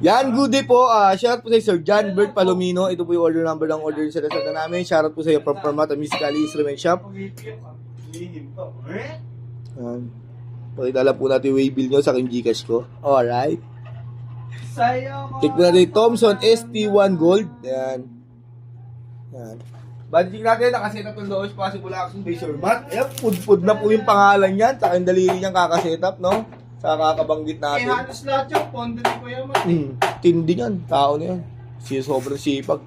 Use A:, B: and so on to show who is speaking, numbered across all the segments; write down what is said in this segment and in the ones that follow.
A: Yan, good day po. Shoutout po sa Sir John Bert Palomino. Ito po yung order number ng order sa Lazada namin. Shoutout po sa iyo from Permata Musicali Instrument Shop. Yan. Pakitala po natin yung waybill nyo sa aking Gcash ko. Alright. Check po natin yung Thompson ST1 Gold. Yan. Yan. Budget natin, nakasetup ng Lowe's Possible Action Laser Mat. Ayan, food na po yung pangalan yan. Tsaka yung daliri niyang kakasetup, no? Sa kakabanggit natin.
B: Halos lahat yung pondo ni Kuya Mat.
A: Tindi yan. Tao na yan. Siya sobrang sipag.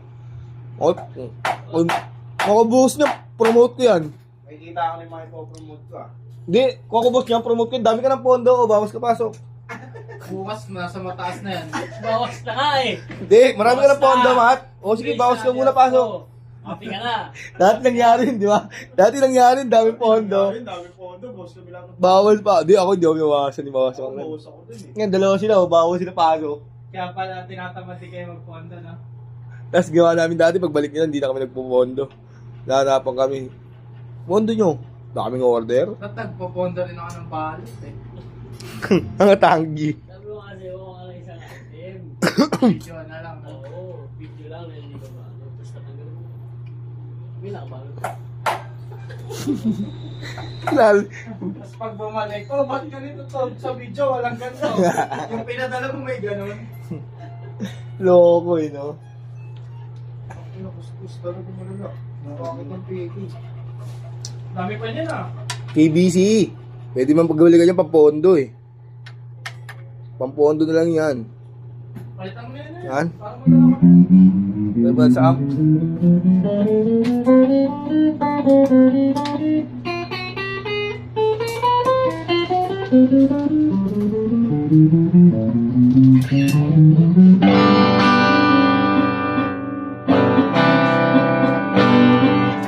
A: Makabuhos niya, promote ko yan.
B: May kita ako na yung mga ipopromote ko
A: Hindi, kukubuhos niya, promote ko yan. Dami ka ng pondo o bawas ka pasok.
B: Bukas, nasa mataas na yan.
C: Bawas na nga eh.
A: Hindi, marami ka ng pondo, Mat. O sige, bawas ka muna pasok.
C: Happy ka na.
A: Dati nangyari yun, di ba? Dati nangyari yun, dami pondo.
B: Dami pondo, boss kami lang.
A: Bawal pa. Di, ako hindi ako nawasan. Bawas ako.
B: Bawas ako dun eh.
A: Ngayon, dalawa sila, bawal sila pasok.
C: Kaya pala tinatamad din kayo magpondo, no?
A: Tapos gawa namin dati, pagbalik nila, hindi na kami nagpupondo. Nahanapan kami. Pondo nyo. Daming order.
B: Nagpo-pondo rin ako ng balit eh.
A: Ang tanggi.
C: Sabi mo kasi, huwag ka lang isang item.
B: Video na lang.
C: Oo, video lang, hindi ko ba? Tapos natanggal mo. Bilang ba?
A: Lal.
B: Tapos pag bumalik, ba't ganito to? Sa video, walang ganito. Yung pinadala mo may ganun.
A: Loko eh, no?
B: Nakuskus talaga mo lang. Nakakit ng piki. Dami pa niyan
A: KBC. Pwede man pagawali ka dyan, pampondo eh. Pampondo na lang yan.
B: Palitan mo yan eh.
A: Yan.
B: Parang maganda ka.
A: Diba sa amp?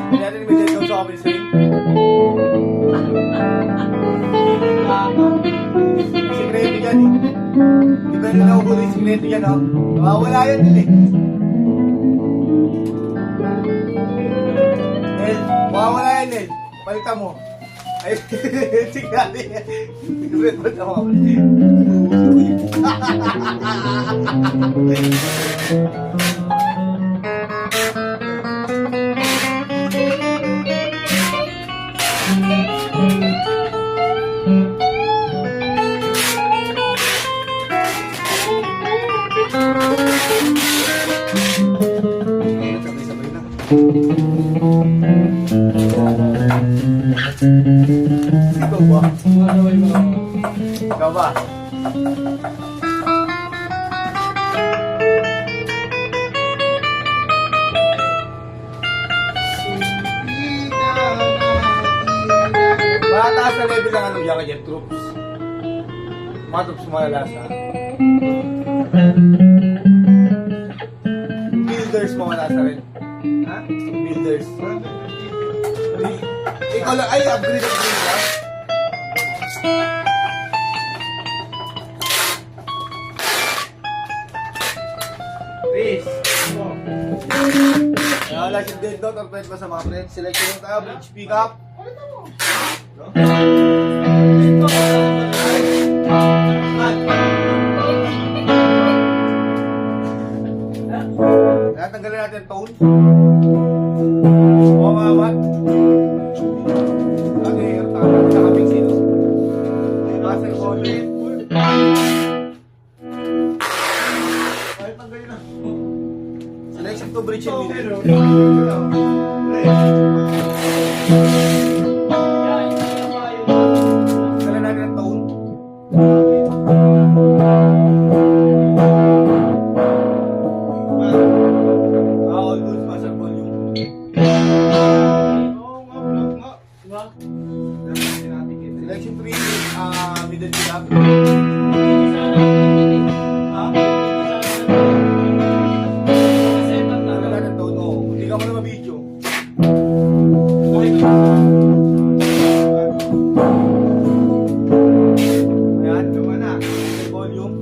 A: Hindi natin ibigay ko sa office ring. Sikreto yan eh. Di ba na nakukulo yung sikreto yan oh? Mawawala yan din eh. Nel, mawawala yan Nel. Palitan mo. Ay, sige natin. Sikreto na ako. Sabay-sabay na. Ikaw ba? Ikaw ba? Mataas na level ng ano yan kanya, troops. Mga troops malalasa. Builders malalasa rin. Ha? Builders. Ikaw lang, ay, upgrade ka?
B: Chris.
A: Wala si Dead Dot, or pa sa mga friends. Selection yung tayo, bridge pick up. Natanggalin natin tone. Oo nga, Mat. Okay, nakaping sino. Master Colin. Ay, tanggalin na. Selection to bridge and middle. Tanggalin natin ang tone. All good, master volume.
B: Oo nga, vlog nga.
C: Diba?
A: Selection 3, middle pick up. Tanggalin natin tone. Oo, hindi ka mo na mabidyo. Ayan, gawa na. Volume.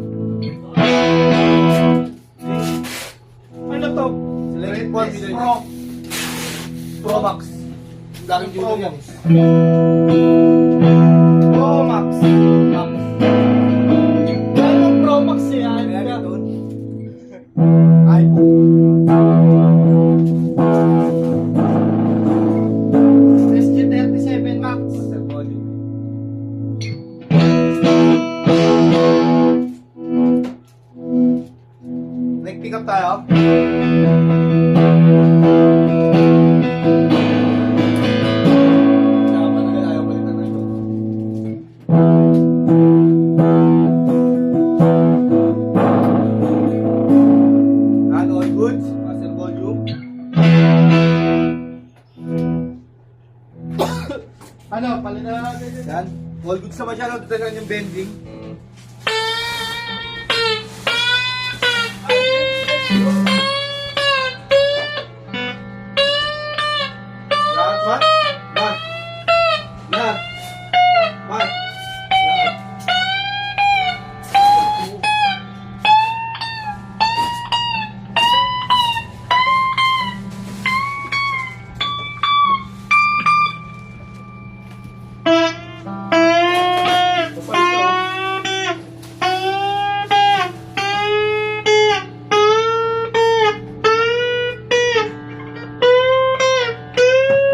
B: Ano to?
A: Select 1 middle. Pro Max. Daking
B: Pro
A: dito yan.
B: Max. Pro Max. Max. Ano Pro Max yan?
A: Ayan, ito. Pick up tayo. Dapat na ayaw balikan na ito. And all goods, master volume.
B: Ano, palitan na natin yun.
A: Yan. All goods naman siya, nagtatagan yung bending. Lahat, Mat? Mat? Lahat? Mat? Lahat?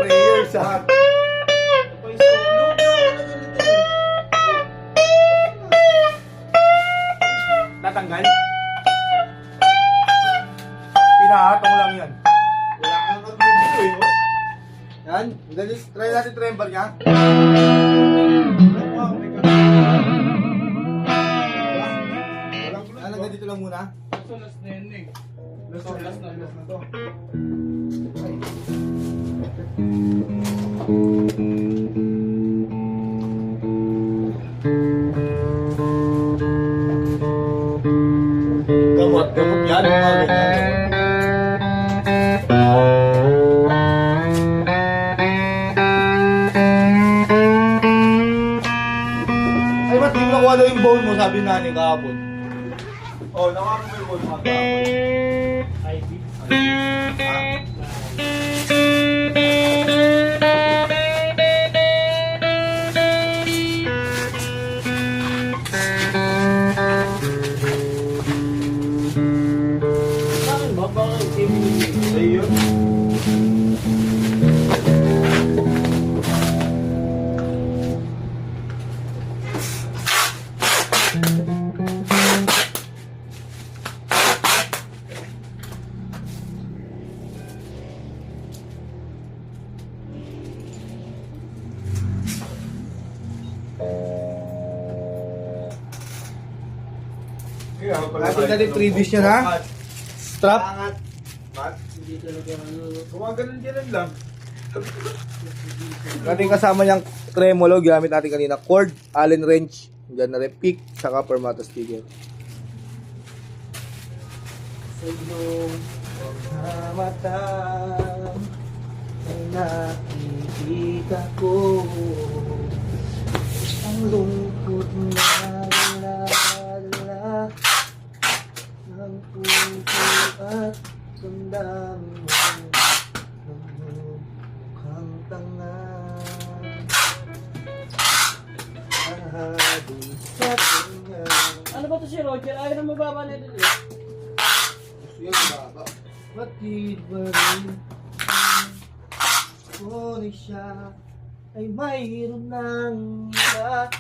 A: Prayers, ha? Tatanggal? Pinahatong lang yan.
B: Wala kang nag-review eh, oh.
A: Yan. Try natin tremble niya.
B: Wow, may
A: Hanggang dito lang muna.
B: So, last na yun eh. Last na to.
A: Gamot yan. Mga ganyan. Ay, ba't di mo nakuha daw yung bone mo? Sabi nga ni kahapon.
B: Oh, nakakaroon mo yung ball mo kahapon.
C: IV.
A: Ha?
C: Bakit ba? Bakit TV?
B: Sa'yo yun.
A: Natin natin previous niya na. Strap.
B: Angat. Mat?
C: Hindi talaga ano.
B: Gumaganon-ganon lang.
A: Natin kasama niyang tremolo. Gamit natin kanina. Cord, Allen wrench. Diyan na rin pick. Saka permata sticker.
C: Sa iyong mga mata ay nakikita ko ang lungkot na lalala ng puso at damdamin mo ng mukhang tanga ahadin sa kanya. Ano ba to si Roger? Ayaw na mababa na ito eh.
A: Yan, baba.
C: Batid ba rin ngunit siya ay mayroon ng iba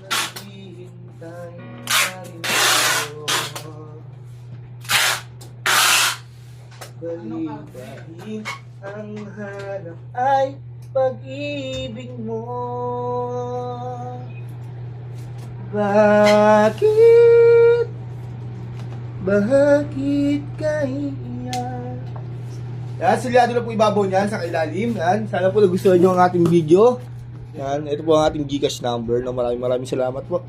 C: naghihintay pa rin ako balibahin ang hanap ay pag-ibig mo. Bakit kaya?
A: Yan, silyado na po ibabaw niyan sa ilalim. Yan, sana po nagustuhan niyo ang ating video. Yan, ito po ang ating Gcash number. Maraming salamat po.